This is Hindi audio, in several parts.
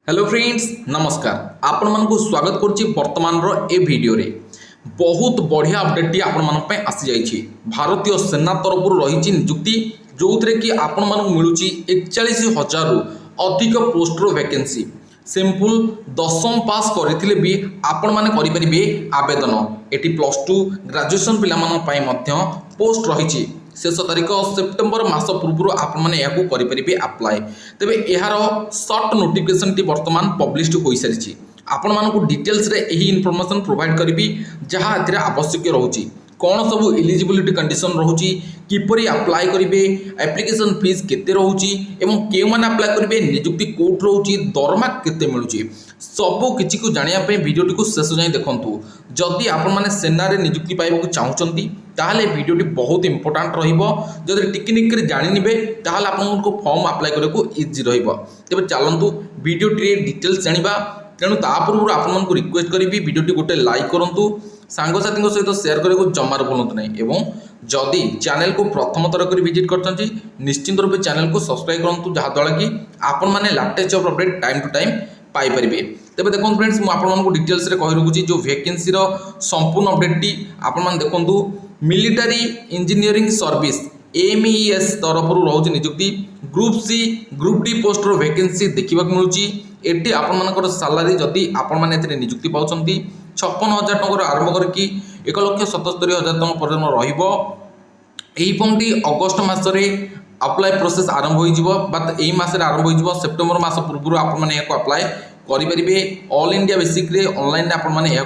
हेलो फ्रेंड्स नमस्कार आपण मानकु स्वागत करुच्ची वर्तमान ए वीडियो रे बहुत बढ़िया अपडेट टी आपण मान पे आसी जाइछि। भारतीय सेना तरफ रही नियुक्ति जो कि आपण मानकु मिलुची 41,000 रु अधिक पोस्ट रो वैकेंसी सिंपल दशम पास करथिले भी आपण माने करि परिबे आवेदन। एटी +2 ग्रेजुएशन पिला मान पई मध्य पोस्ट रही शेष तारीख सेप्टेम्बर मास पूर्व आपण मैंने या करें अप्लाई। तेबे यार सर्ट नोटिफिकेशन टी वर्तमान पब्लिश हो सारी आपण मानक डिटेल्स रे यही इनफॉरमेशन प्रोवाइड करी जहाँ ए आवश्यक रोचे कौन सब एलिजिबिलिटी कंडीशन रोचे किपरि अप्लाई करेंगे एप्लिकेशन फीस केते रोचे एवं केउ माने अप्लाई करेंगे नियुक्ति कोट रोचे दरमा केते मिलुची सबू किसी को जानापी भिडियोटी को शेष जाए देखूँ। जदि आपण मैंने सेना रे नियुक्ति पाइबा चाहूँगी ताहले भिडियोटी बहुत इंपोर्टाट रही टिकनिक जाने ताहले आपको फॉर्म अप्लाई करने को इजी तेज चलतु भिडियोटी डिटेल्स जाना। तेणु तापूर्व आपको रिक्वेस्ट करी भिडियोटी गोटे लाइक करूँ सांगसाथी सहित सेयार करने को जमार भूलु नहीं एवं जदि चैनल को प्रथम थर कर विजिट कर निश्चिंत रूप चैनल को सब्सक्राइब करूँ जहाँद्वारा कि आपण मैंने latest job update time to time पाइपर। तेज देखो फ्रेंड्स मुझे डिटेल्स कही रखुच्छी जो वैकेंसी संपूर्ण अपडेट टी आपण देखूँ मिलिटारी इंजीनियरिंग सर्विस MES तरफ रोचे नियुक्ति group C group D post vacancy देखा मिलूँ। एटी आपर सालारी जदि आपण मैंने नियुक्ति पाँच 56,000 टकर आरंभ करके 1,77,000 टका पर्यटन रही फर्मटी अगस्ट मसरे अप्लाई प्रोसेस आरंभ होई मासरे आरंभ हो सेप्टेम्बर मास पूर्व आपण मैंने अप्लाई करेंगे। ऑल इंडिया बेसिक रे ऑनलाइन आपण मैंने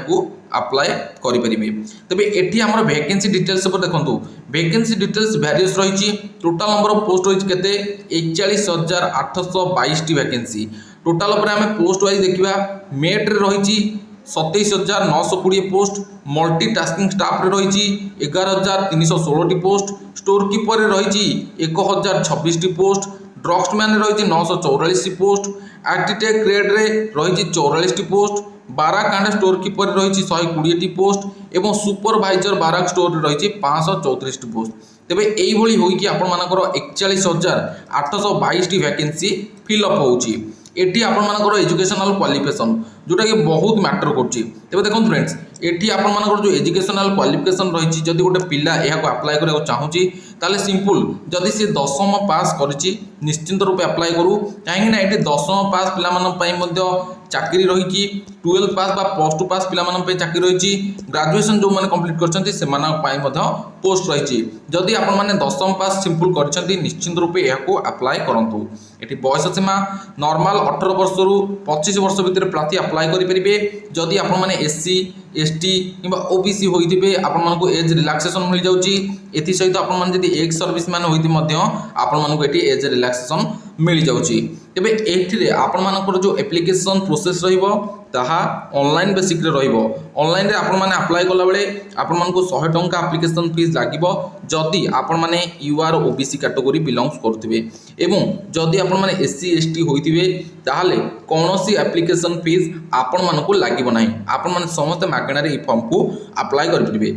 अप्लाई करेंगे। तेज ये आम वैकेंसी डिटेल्स देखो वैकेंसी डिटेल्स वेरियस रही टोटाल नंबर ऑफ पोस्ट रही केते 41,822 टी वैकेंसी टोटाल आम पोस्ट वाइज देखा मेट रे रही 27,920 पोस्ट मल्टीटास्किंग स्टाफ रे रही 11,316 टी पोस्ट स्टोर कीपर रही 1,026 टी पोस्ट ड्रग्समैन रही 944 पोस्ट आर्किटेक्ट ग्रेड रे रही 44 टी पोस्ट बाराकांड स्टोर कीपर रही 120 टी पोस्ट एवं सुपरवाइजर बाराक स्टोर रही 534 टी पोस्ट। तेबे यही होगी आपण मानकर 41,822 टी वैकेंसी फिलअप होउची। एटी आपण मानकर एजुकेशनल क्वालिफिकेशन जोटा कि बहुत मैटर करछि। तेबे देखो फ्रेंड्स एटी आपण मानकर जो एजुकेशनल क्वालिफिकेशन रही जदि गोटे पिला यहां अप्लाई करने चाहूँगी ताले सिंपल जदि सी दशम पास करिछि निश्चिंत रूप अप्लाई करू कहीं ये दशम पास पिला मानन पई मध्य चाकरी रही 12 पास बा +2 पास पिला मानन पे चाकरी रही ग्रेजुएशन जो माने कंप्लीट करछन्ती से मानन पई मध्य पोस्ट रही जदि आपण माने दशम पास सिंपल करछन्ती निश्चिंत रूप यहां अप्लाई करंतु। एटी बयस सीमा नॉर्मल 18 वर्ष रु 25 वर्ष भितर प्रार्थी अप्लाई करि परिबे। जदि आपण माने SC ST किंबा OBC होइथिबे आपण मानको एज रिलैक्सेशन मिल जाउची। एथि सहित आपण माने जदि एक्स सर्विस मैन होइथि मध्य आपण मानको एटी एज रिलैक्सेशन मिल जाउची। तेबे एथिरे आपण मानकर जो एप्लिकेशन प्रोसेस रहिबो ताहा ऑनलाइन बेसिक रे रहिबो। ऑनलाइन रे आपण माने अप्लाई कला बेले आपण मानको 100 टंका एप्लिकेशन फीस लागिबो जदि आपण माने UR OBC कैटेगरी बिलोंग्स करथिबे एवं जदि आपण माने SC ST होइथिबे ताहाले कोनोसी एप्लिकेशन फीस आपण मानको लागिबो नाही। आपण माने समस्त मागणा रे ई फॉर्म को अप्लाई कर परिबे।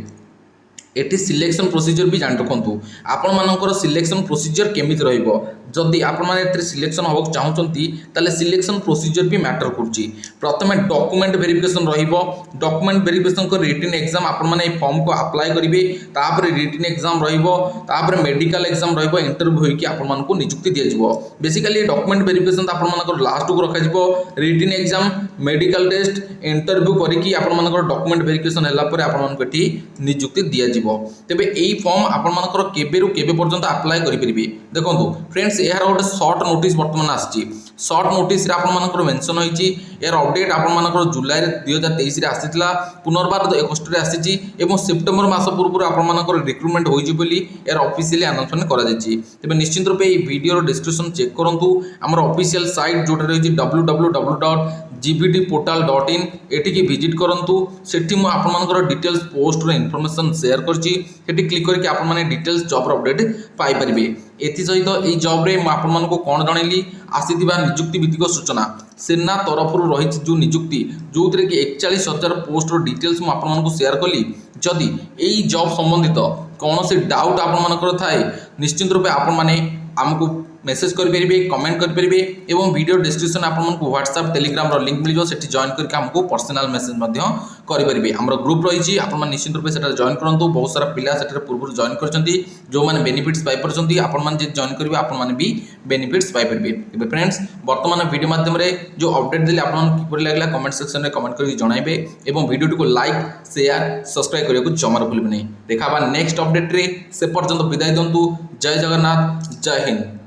एटी सिलेक्शन प्रोसीजर भी जान रखु आपण मानकर सिलेक्शन प्रोसीजर केमित रहिबो जदि आपण माने एते सिलेक्शन होबक चाहउचंती ताले सिलेक्शन प्रोसीजर भी मैटर करची। प्रथमे डॉक्यूमेंट वेरिफिकेशन रहिबो डॉक्यूमेंट वेरिफिकेशन को रिटन एग्जाम आपण माने फॉर्म को अप्लाई करिवे तापर रिटन एग्जाम रहिबो तापर मेडिकल एग्जाम रहिबो इंटरव्यू होई कि आपण मानको नियुक्ति दिया जिवो। बेसिकली डॉक्यूमेंट वेरिफिकेशन आपण मानकर लास्ट को रखा जिवो written exam medical test interview करी कि आपण मानकर डॉक्यूमेंट वेरिफिकेशन हला परे आपण मानको एठी नियुक्ति दिया जिवो। तेबे एई फॉर्म आपण मानकर केबेरु केबे पर्यंत अप्लाई करि परिबे देखंतु फ्रेंड्स यार गोटे सर्ट नोटिस वर्तमान आछि। सर्ट नोटिस रे आपण मानकर मेंशन होईची यार अपडेट आपण मानकर जुलाई 2023 रे आसीतला पुनर्बार अगस्त रे आसीची एवं सेप्टेम्बर मास पूर्व आपण मानकर रिक्रुटमेंट होईची बोली यार ऑफिशियली अनाउंसमेंट करा जायछि। तेबे निश्चित रूपे ए वीडियो रो डिस्क्रिप्शन चेक करंतु हमर ऑफिशियल साइट जोटा रही www.gbdportal.in एटी की विजिट करंतु सेठी मु आपण मानकर डिटेल्स पोस्ट रो इन्फॉर्मेशन शेयर करछि सेठी क्लिक करके आपण माने डिटेल्स जॉब रो अपडेट पाई परिबे। एथि सहित ए जॉब रे मु आपण मानको कोन जणैली आसीथिबा नियुक्ति भित्तिक सूचना सेना तरफ रही जो नियुक्ति जो कि 41,000 पोस्ट रो डिटेल्स मु आपण मानको शेयर कली। जदि एई जॉब संबंधित कौन से डाउट आपण मानकर थाए निश्चित रूपे आपण माने हमको मेसेज करेंगे, कमेंट करेंगे और वीडियो डिस्क्रिप्शन आपको व्हाट्सएप टेलीग्राम लिंक मिल जाए, से जॉइन करके हमको पर्सनल मेसेज करेंगे। आमर ग्रुप रही आप निश्चित रूप से जॉइन करूँ। बहुत सारा पिला से पूर्व जॉइन कर जो मैंने बेनिफिट्स पाई आपण जॉइन करेंगे आपण भी बेनिफिट्स पाइपर। फ्रेंड्स वर्तमान वीडियो माध्यम जो अपडेट देली आपको लगला कमेंट सेक्शन में कमेंट करके जणाइबे और वीडियो को लाइक शेयर सब्सक्राइब करने को जमार भूलिबे नहीं। देखा नेक्स्ट अपडेट रे, से पर्यंत विदाय दिंतु। जय जगन्नाथ, जय हिंद।